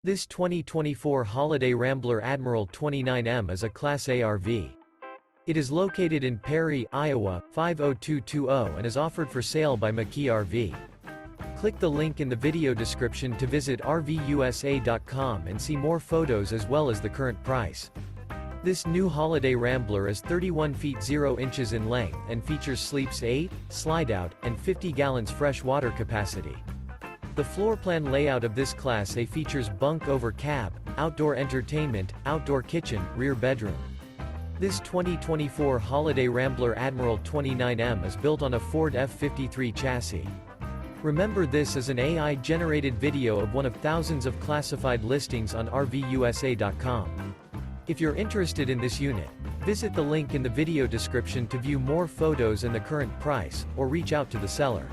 This 2024 Holiday Rambler Admiral 29M is a Class A RV. It is located in Perry, Iowa, 50220 and is offered for sale by McKee RV. Click the link in the video description to visit RVUSA.com and see more photos as well as the current price. This new Holiday Rambler is 31 feet 0 inches in length and features sleeps 8, Slideout, and 50 gallons fresh water capacity. The floor plan layout of this Class A features bunk over cab, outdoor entertainment, outdoor kitchen, rear bedroom. This 2024 Holiday Rambler Admiral 29M is built on a Ford F-53 chassis. Remember, this is an AI-generated video of one of thousands of classified listings on RVUSA.com. If you're interested in this unit, visit the link in the video description to view more photos and the current price, or reach out to the seller.